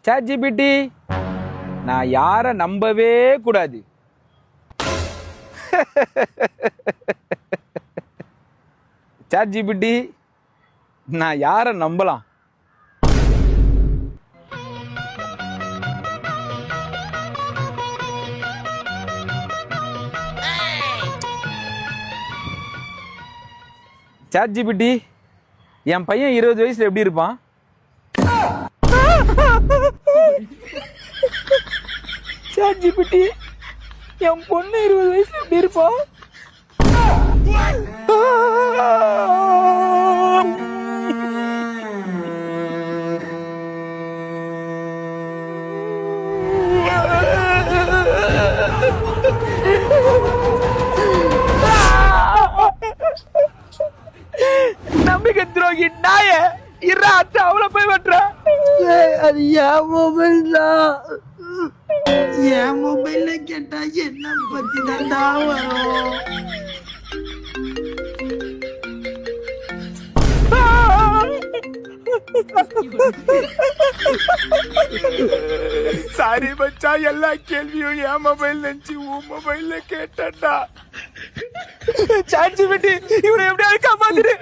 ChatGPT, நான் யாரை நம்பவே கூடாது. ChatGPT, நான் யாரை நம்பலாம்? ChatGPT, என் பையன் 20 வயசுல எப்படி இருப்பான்? ChatGPT, என் பொண்ணு 20 வயசுல எப்படி இருப்பா? நம்பிக்கை துரோகி நாய இரா அச்சா அவளை போய் வெட்டுற. அது என் மொபைல் தான். என் மொபைல்ல கேட்டா என்ன பத்தி தான்டா வரும். சாரி பச்சா, எல்லா கேள்வியும் என் மொபைல் நினைச்சு உன் மொபைல்ல கேட்டா. ChatGPT, இவனை எப்படியாவது காப்பாத்துரு.